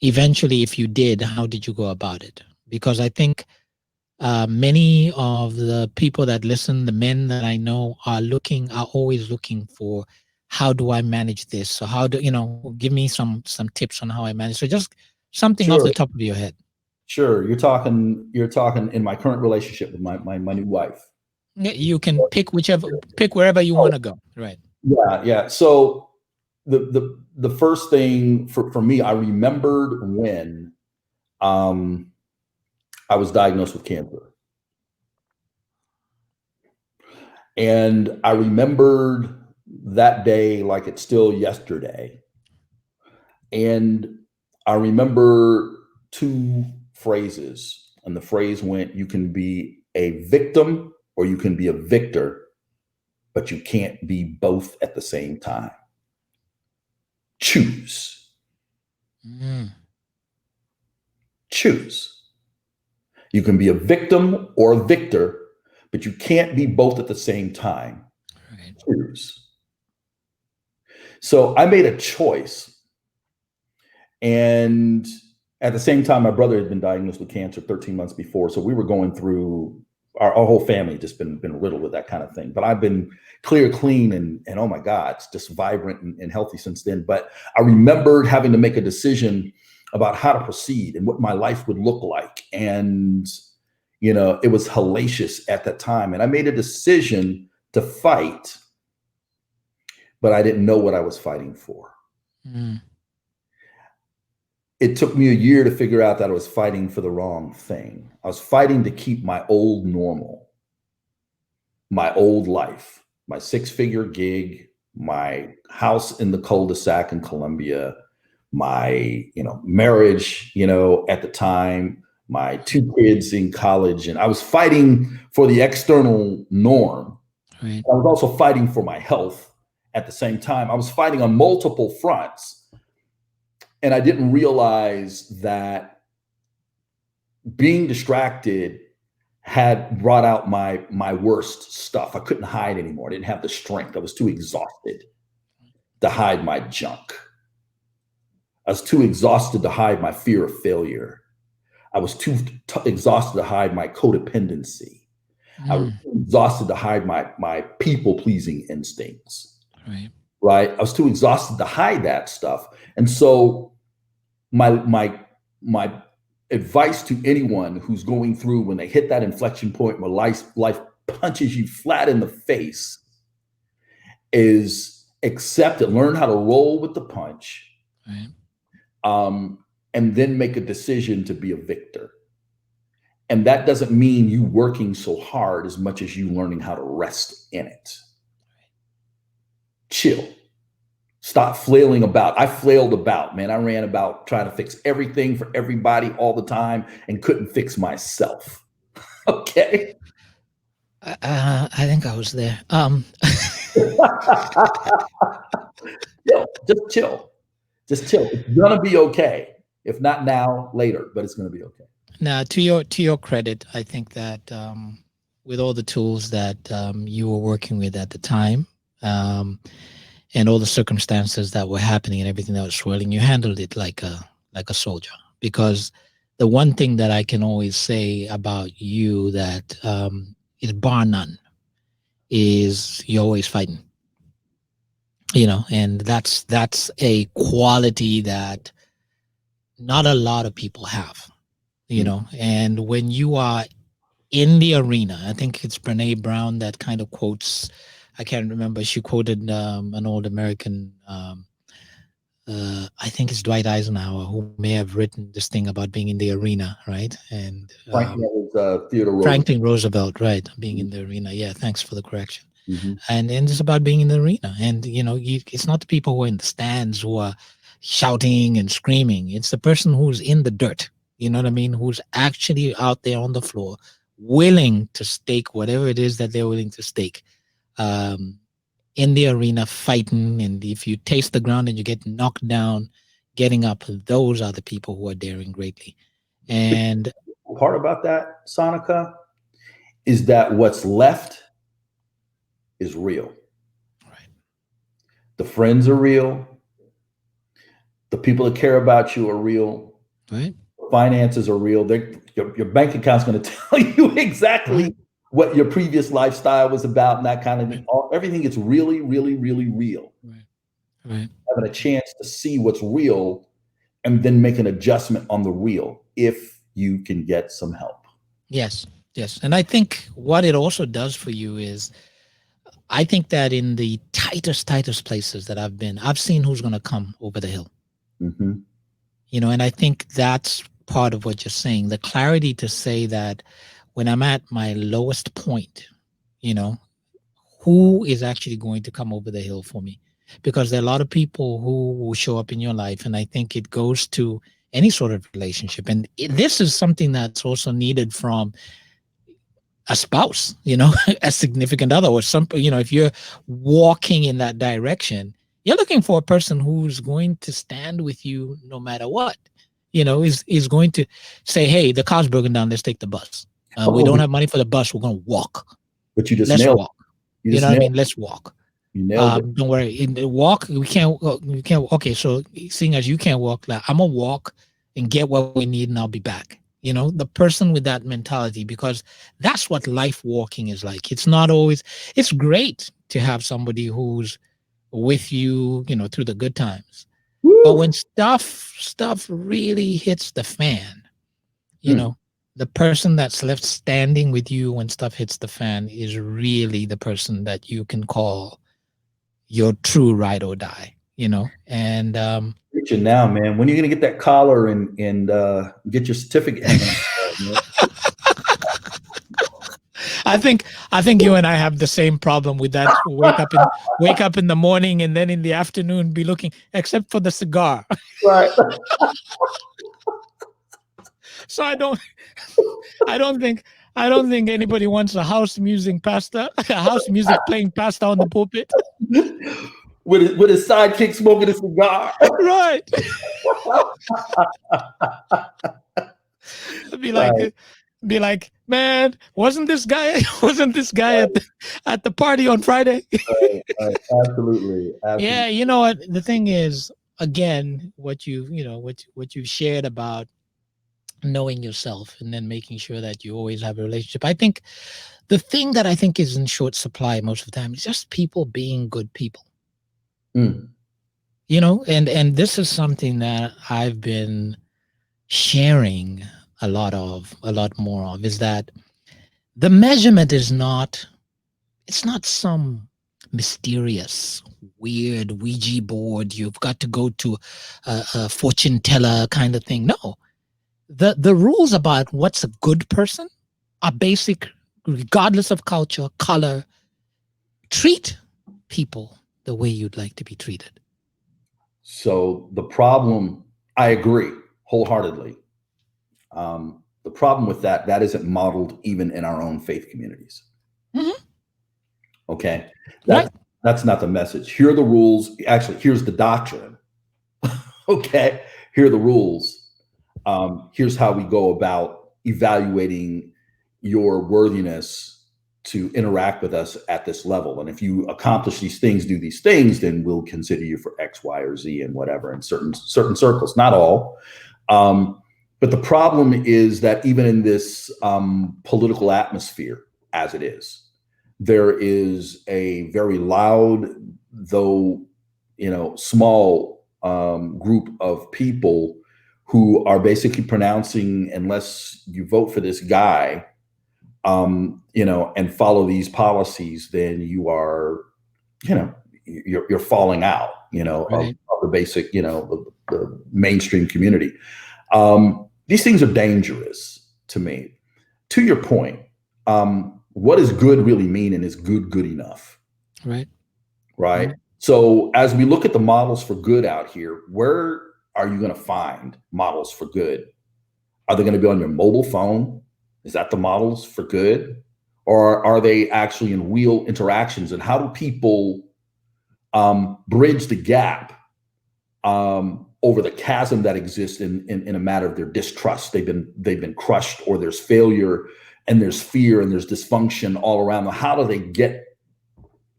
eventually, if you did, how did you go about it? Because I think many of the people that listen, the men that I know, are always looking for, how do I manage this? So how do give me some tips on how I manage? So just something off Sure. the top of your head. Sure. You're talking in my current relationship with my new wife. You can pick wherever you want to go. Right. Yeah, yeah. So the first thing for me, I remembered when um I was diagnosed with cancer. And I remembered that day like it's still yesterday. And I remember two phrases. And the phrase went, you can be a victim or you can be a victor, but you can't be both at the same time. Choose. Mm, Choose. You can be a victim or a victor, but you can't be both at the same time. right. Choose. So I made a choice. And at the same time, my brother had been diagnosed with cancer 13 months before. So we were going through, our whole family just been riddled with that kind of thing. But I've been clear, clean, and oh my God, it's just vibrant and healthy since then. But I remembered having to make a decision about how to proceed and what my life would look like. And, it was hellacious at that time. And I made a decision to fight, but I didn't know what I was fighting for. Mm, it took me a year to figure out that I was fighting for the wrong thing. I was fighting to keep my old normal, my old life, my six-figure gig, my house in the cul-de-sac in Columbia, my, marriage, at the time, my two kids in college. And I was fighting for the external norm. Right. I was also fighting for my health at the same time. I was fighting on multiple fronts. And I didn't realize that being distracted had brought out my worst stuff. I couldn't hide anymore. I didn't have the strength. I was too exhausted to hide my junk. I was too exhausted to hide my fear of failure. I was too exhausted to hide my codependency. I was too exhausted to hide my people-pleasing instincts. Right? I was too exhausted to hide that stuff. And so my advice to anyone who's going through, when they hit that inflection point where life punches you flat in the face, is accept it, learn how to roll with the punch, Right. And then make a decision to be a victor. And that doesn't mean you working so hard as much as you learning how to rest in it. Chill. Stop flailing about. I flailed about, man. I ran about trying to fix everything for everybody all the time and couldn't fix myself. Okay. I think I was there. Just chill. Just chill. It's gonna be okay. If not now, later, but it's gonna be okay. Now, to your credit, I think that with all the tools that you were working with at the time, and all the circumstances that were happening and everything that was swirling, you handled it like a soldier. Because the one thing that I can always say about you that is bar none is you're always fighting. And that's a quality that not a lot of people have. And when you are in the arena, I think it's Brene Brown that kind of quotes, I can't remember, she quoted an old American, I think it's Dwight Eisenhower, who may have written this thing about being in the arena, right? And Franklin Roosevelt, right, being in the arena. Yeah, thanks for the correction. Mm-hmm. And it's about being in the arena. And, it's not the people who are in the stands who are shouting and screaming. It's the person who's in the dirt, you know what I mean, who's actually out there on the floor, willing to stake whatever it is that they're willing to stake, in the arena, fighting. And if you taste the ground and you get knocked down, getting up, those are the people who are daring greatly. And the part about that, Sonica, is that what's left is real. Right. The friends are real. The people that care about you are real. Right. Finances are real. Your bank account's going to tell you exactly what your previous lifestyle was about and that kind of thing. Everything is really, really, really real. Right. Having a chance to see what's real and then make an adjustment on the real if you can get some help. Yes. And I think what it also does for you is, I think that in the tightest places that I've been, I've seen who's going to come over the hill. Mm-hmm. And I think that's part of what you're saying, the clarity to say that when I'm at my lowest point, who is actually going to come over the hill for me? Because there are a lot of people who will show up in your life. And I think it goes to any sort of relationship. And this is something that's also needed from a spouse, a significant other, or some, if you're walking in that direction, you're looking for a person who's going to stand with you no matter what, is going to say, hey, the car's broken down, let's take the bus. We don't have money for the bus, we're going to walk. But you just let's nailed walk. You know what I mean? Let's walk. You nailed it. Don't worry. In the walk, we can't. Okay, so seeing as you can't walk, like, I'm gonna walk and get what we need, and I'll be back. The person with that mentality, because that's what life walking is like. It's not always. It's great to have somebody who's with you, through the good times. Woo! But when stuff really hits the fan, the person that's left standing with you when stuff hits the fan is really the person that you can call your true ride or die. And Preaching now, man. When are you gonna get that collar and get your certificate hanging on the wall, I think you and I have the same problem with that. Wake up in the morning and then in the afternoon be looking, except for the cigar. man? So I don't think anybody wants a house music pastor, a house music playing pastor on the pulpit. Right. With his sidekick smoking a cigar. Right. Be like, Right. be like, man, wasn't this guy at the party on Friday? Right. Absolutely. Yeah, Absolutely. you know what? The thing is, again, what you shared about knowing yourself and then making sure that you always have a relationship. I think the thing that I think is in short supply most of the time is just people being good people. Mm. And this is something that I've been sharing a lot more of, is that the measurement is not, it's not some mysterious weird Ouija board you've got to go to a fortune teller kind of thing. No, the rules about what's a good person are basic, regardless of culture, color. Treat people the way you'd like to be treated. So the problem, I agree wholeheartedly. The problem with that isn't modeled even in our own faith communities. Mhm. Okay. Right. That's not the message. Here are the rules. Actually, here's the doctrine. Okay. Here are the rules. Here's how we go about evaluating your worthiness to interact with us at this level. And if you accomplish these things, do these things, then we'll consider you for X, Y, or Z and whatever in certain circles, not all. But the problem is that even in this political atmosphere, as it is, there is a very loud, though small group of people who are basically pronouncing, unless you vote for this guy, and follow these policies, then you are, you're falling out, Right. of the basic, the mainstream community. These things are dangerous to me. To your point, what does good really mean, and is good enough? Right. Right. Right. So as we look at the models for good out here, where are you going to find models for good? Are they going to be on your mobile phone? Is that the models for good? Or are they actually in real interactions? And how do people bridge the gap over the chasm that exists in a matter of their distrust? They've been crushed, or there's failure, and there's fear, and there's dysfunction all around them. How do they get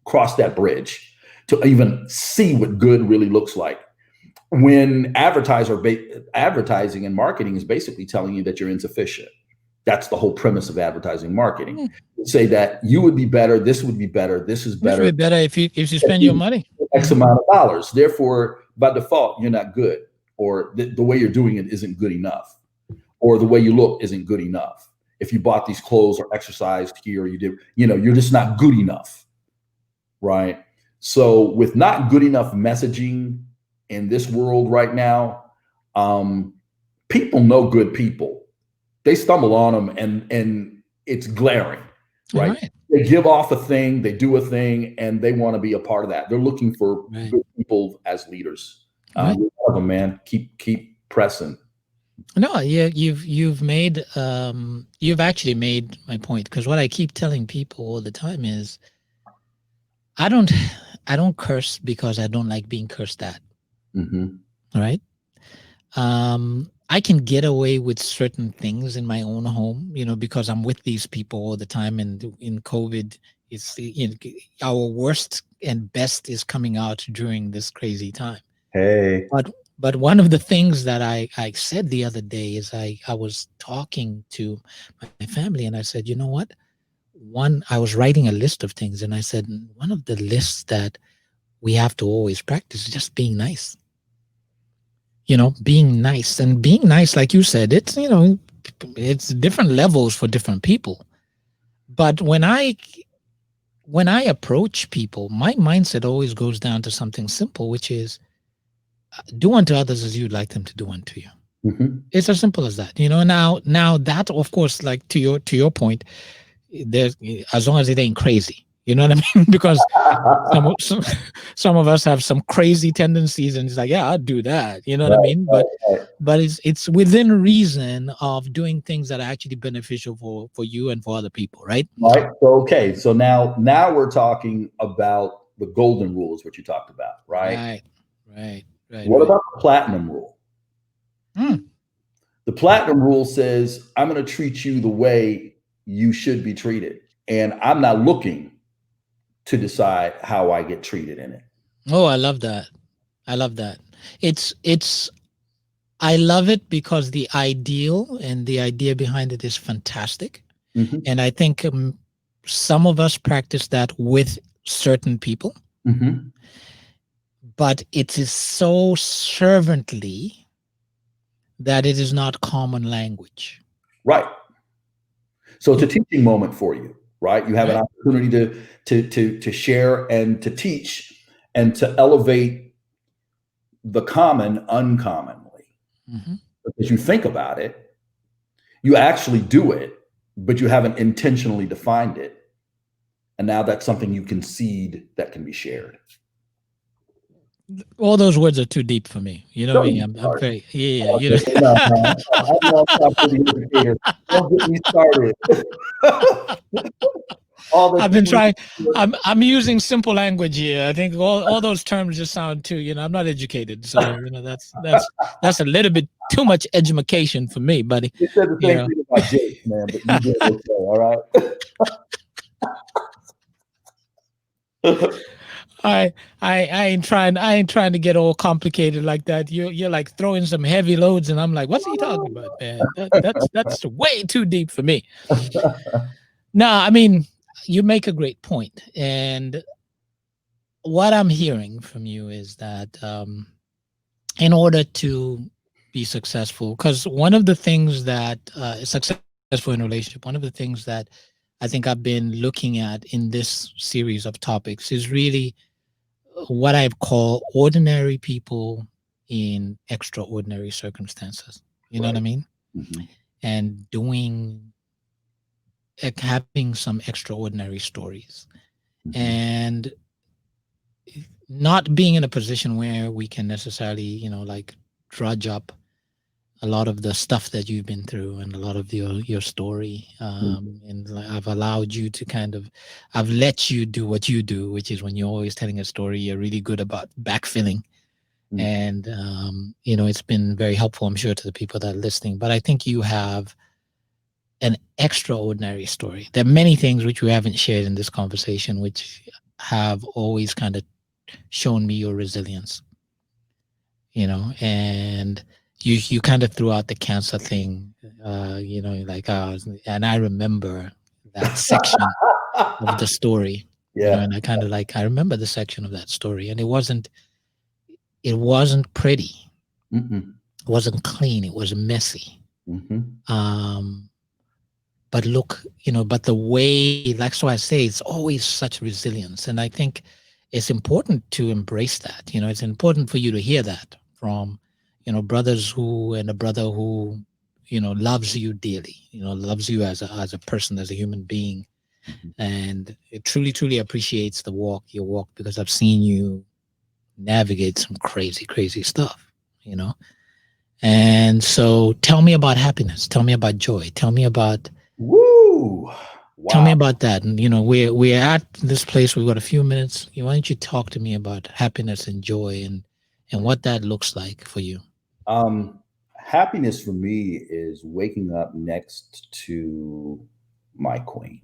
cross that bridge to even see what good really looks like? When advertising and marketing is basically telling you that you're insufficient. That's the whole premise of advertising and marketing. Say that you would be better, this would be better, this is This better. would be better if you spend your money. X amount of dollars. Therefore, by default, you're not good, or the way you're doing it isn't good enough, or the way you look isn't good enough. If you bought these clothes or exercised here, you did, you're just not good enough, right? So with not good enough messaging in this world right now, people know good people. They stumble on them, and it's glaring, right? Right. They give off a thing, they do a thing, and they want to be a part of that. They're looking for Right. good people as leaders. Right. Love them, man. Keep pressing. No, yeah, you've actually made my point, because what I keep telling people all the time is I don't curse because I don't like being cursed at. Mm-hmm. Right. I can get away with certain things in my own home, because I'm with these people all the time. And in COVID, it's our worst and best is coming out during this crazy time. Hey. But one of the things that I said the other day is I was talking to my family, and I said, you know what? I was writing a list of things, and I said, one of the lists that we have to always practice is just being nice. Being nice, and being nice, like you said, it's different levels for different people. But when I when I approach people, my mindset always goes down to something simple, which is do unto others as you'd like them to do unto you. Mhm. It's as simple as that. Now that, of course, like to your point, there's, as long as it ain't crazy. You know what I mean? Because some of us have some crazy tendencies, and it's like, yeah, I'll do that. You know what I Right, mean? But right, right. but it's within reason of doing things that are actually beneficial for you and for other people, right? Right. So okay. So now we're talking about the golden rule is what you talked about, right? Right, right, right, What right. about the platinum rule? Mm. The platinum rule says I'm going to treat you the way you should be treated, and I'm not looking to decide how I get treated in it. Oh, I love that. I love that. It's I love it because the ideal and the idea behind it is fantastic. Hmm. And I think some of us practice that with certain people, Hmm. but it is so servantly that it is not common language. Right. So it's a You, teaching moment for you, right? You have an right? opportunity to share and to teach and to elevate the common uncommonly. Hmm. As you think about it, you actually do it, but you haven't intentionally defined it. And now that's something you concede that can be shared. All those words are too deep for me. You know what I Don't mean? get me I'm started. very, yeah, Oh, you know. Jay, no, no. I'm on top of the educator. Don't get me started. All the I've been things. trying. I'm using simple language here. I think all those terms just sound too. I'm not educated, so that's a little bit too much education for me, buddy. They said the You same know. thing about Jake, man, but you did okay, all right? I ain't trying to get all complicated like that. You're like throwing some heavy loads, and I'm like, what's he talking about, man? That's way too deep for me. No, I mean, you make a great point, and what I'm hearing from you is that in order to be successful, because one of the things that is successful in a relationship, one of the things that I think I've been looking at in this series of topics is really what I call ordinary people in extraordinary circumstances. You know what I Right. mean? Mhm. And having some extraordinary stories Mhm. and not being in a position where we can necessarily, like drudge up a lot of the stuff that you've been through and a lot of your story. Mhm. And I've allowed you to I've let you do what you do, which is when you're always telling a story, you're really good about backfilling. Mhm. And, it's been very helpful, I'm sure, to the people that are listening. But I think you have an extraordinary story. There are many things which we haven't shared in this conversation, which have always kind of shown me your resilience, and you kind of threw out the cancer thing, like, and I remember that section of the story, Yeah. and I remember the section of that story, and it wasn't pretty, Mm-mm. it wasn't clean, it was messy. Mhm. Um, but look, but the way, like, so I say, it's always such resilience, and I think it's important to embrace that. It's important for you to hear that from, brothers who and a brother who, loves you dearly, loves you as a person, as a human being, Mhm. and it truly appreciates your walk, because I've seen you navigate some crazy, crazy stuff, you know. And so, tell me about happiness. Tell me about joy. Woo! Tell me Wow. about that. And we're at this place. We've got a few minutes. Why don't you talk to me about happiness and joy and what that looks like for you? Happiness for me is waking up next to my queen.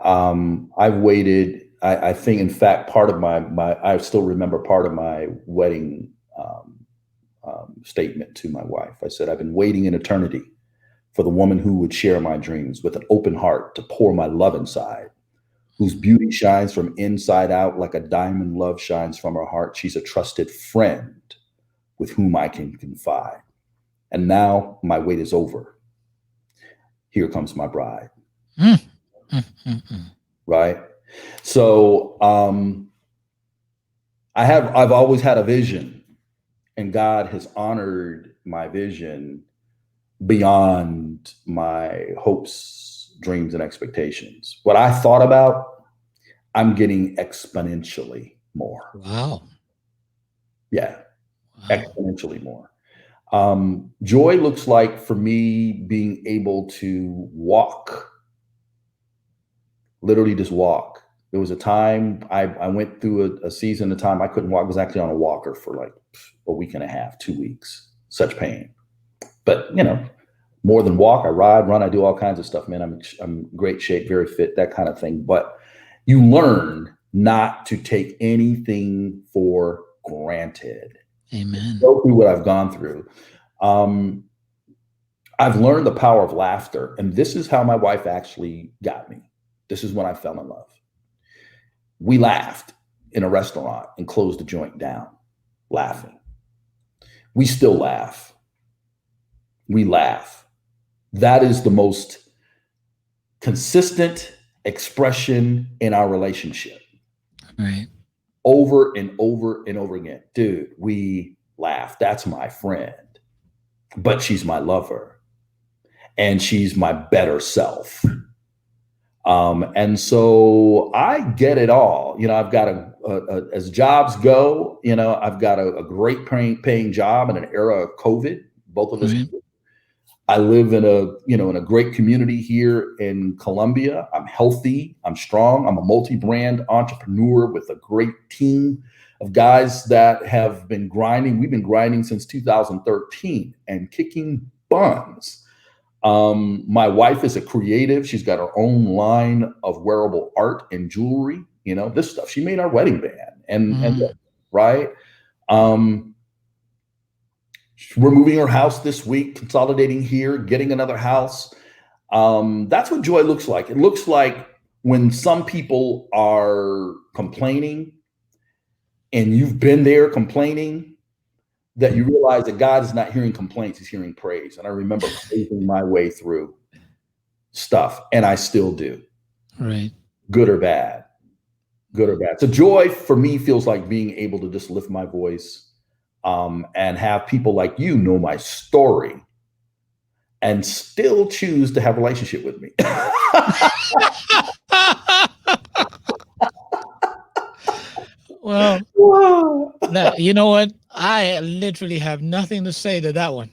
I've waited. I think, in fact, part of my I still remember part of my wedding statement to my wife. I said, "I've been waiting in eternity for the woman who would share my dreams with an open heart to pour my love inside, whose beauty shines from inside out like a diamond love shines from her heart. She's a trusted friend with whom I can confide. And now my wait is over. Here comes my bride." Mm, Mm. right? So I've always had a vision, and God has honored my vision beyond my hopes, dreams, and expectations. What I thought about, I'm getting exponentially more. Wow. Yeah, Wow. exponentially more. Joy looks like for me being able to walk, literally just walk. There was a time I went through a season of time I couldn't walk. I was actually on a walker for like a week and a half, 2 weeks, such pain. But, more than walk, I ride, run, I do all kinds of stuff, man. I'm in great shape, very fit, that kind of thing. But you learn not to take anything for granted. Amen. Go through what I've gone through. Um, I've learned the power of laughter, and this is how my wife actually got me. This is when I fell in love. We laughed in a restaurant and closed the joint down, laughing. We still laugh. We laugh. That is the most consistent expression in our relationship. Right. Over and over and over again. Dude, we laugh. That's my friend, but she's my lover and she's my better self. And so I get it all. I've got as jobs go, I've got a great paying job in an era of COVID. Both of us. Right. I live in a great community here in Columbia. I'm healthy. I'm strong. I'm a multi-brand entrepreneur with a great team of guys that have been grinding. We've been grinding since 2013 and kicking buns. My wife is a creative. She's got her own line of wearable art and jewelry. This stuff. She made our wedding band, and right. We're moving our house this week, consolidating here, getting another house. That's what joy looks like. It looks like when some people are complaining and you've been there complaining, that you realize that God is not hearing complaints, he's hearing praise. And I remember praising my way through stuff, and I still do. Right. Good or bad. Good or bad. So joy for me feels like being able to just lift my voice and have people like you know my story and still choose to have a relationship with me. Well, you know what? I literally have nothing to say to that one.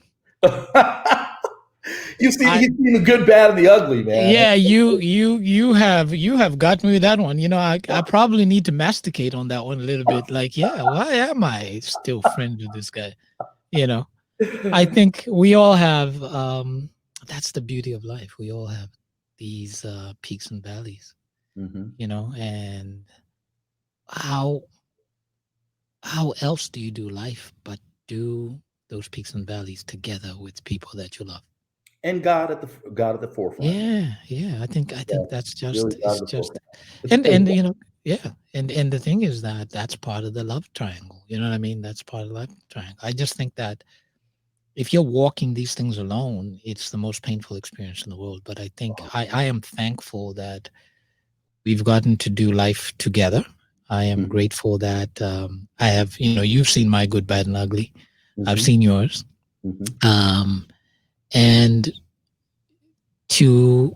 You've seen the good, bad, and the ugly, man. Yeah, you have got me with that one. I probably need to masticate on that one a little bit. Like, yeah, why am I still friends with this guy? I think we all have. That's the beauty of life. We all have these peaks and valleys. And how else do you do life but do those peaks and valleys together with people that you love? And God at the forefront. Yeah. I think that's just Really it's just and yeah. And the thing is that that's part of the love triangle. You know what I mean? That's part of the love triangle. I just think that if you're walking these things alone, it's the most painful experience in the world. But I think I am thankful that we've gotten to do life together. I am grateful that I have, you've seen my good, bad, and ugly. I've seen yours. And to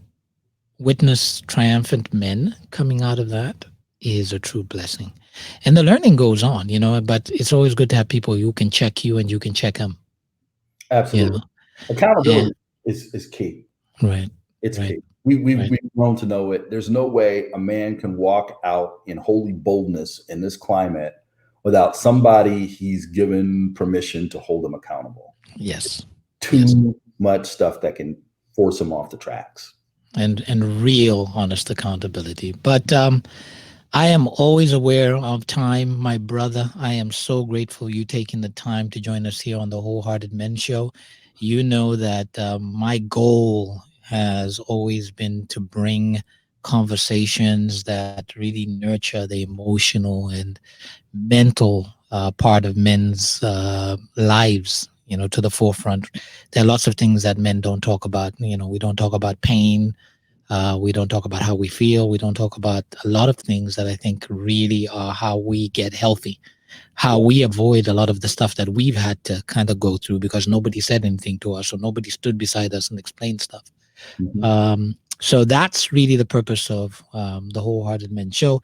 witness triumphant men coming out of that is a true blessing. And the learning goes on, but it's always good to have people who can check you and you can check them. Absolutely. Accountability is key. Right. It's key. We've grown to know it. There's no way a man can walk out in holy boldness in this climate without somebody he's given permission to hold him accountable. Yes. Too much stuff that can force him off the tracks. And real honest accountability. But I am always aware of time, my brother. I am so grateful you taking the time to join us here on the Wholehearted Men Show. You know that my goal has always been to bring conversations that really nurture the emotional and mental part of men's lives, to the forefront. There are lots of things that men don't talk about. We don't talk about pain. We don't talk about how we feel. We don't talk about a lot of things that I think really are how we get healthy, how we avoid a lot of the stuff that we've had to kind of go through because nobody said anything to us or nobody stood beside us and explained stuff. So that's really the purpose of the Wholehearted Men Show.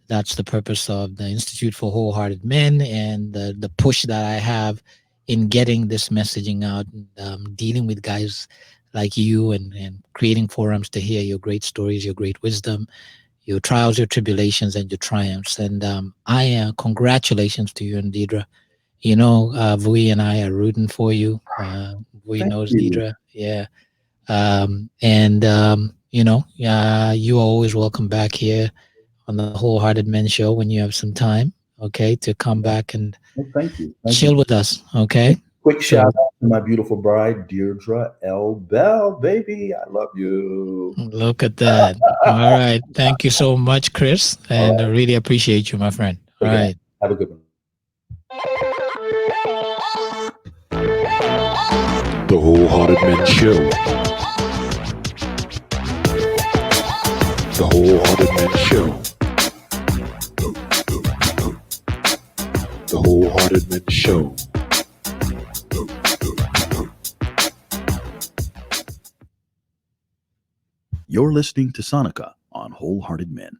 That's the purpose of the Institute for Wholehearted Men, and the push that I have in getting this messaging out, and dealing with guys like you, and creating forums to hear your great stories, your great wisdom, your trials, your tribulations, and your triumphs. And I congratulations to you and Deidre. You know, Vui and I are rooting for you. Vui Thank knows you. Deidre, yeah. And you know, you are always welcome back here on the Wholehearted Men Show when you have some time, okay, to come back and Well, thank you. Thank you. chill with us, okay? Quick shout So out to my beautiful bride, Deirdre L. Bell, baby. I love you. look at that. All right. Thank you so much, Chris. All And I right. really appreciate you, my friend. All Take care. right. Have a good one. The Wholehearted Men Show. The Wholehearted Men Show. The Wholehearted Men Show. You're listening to Sonica on Wholehearted Men.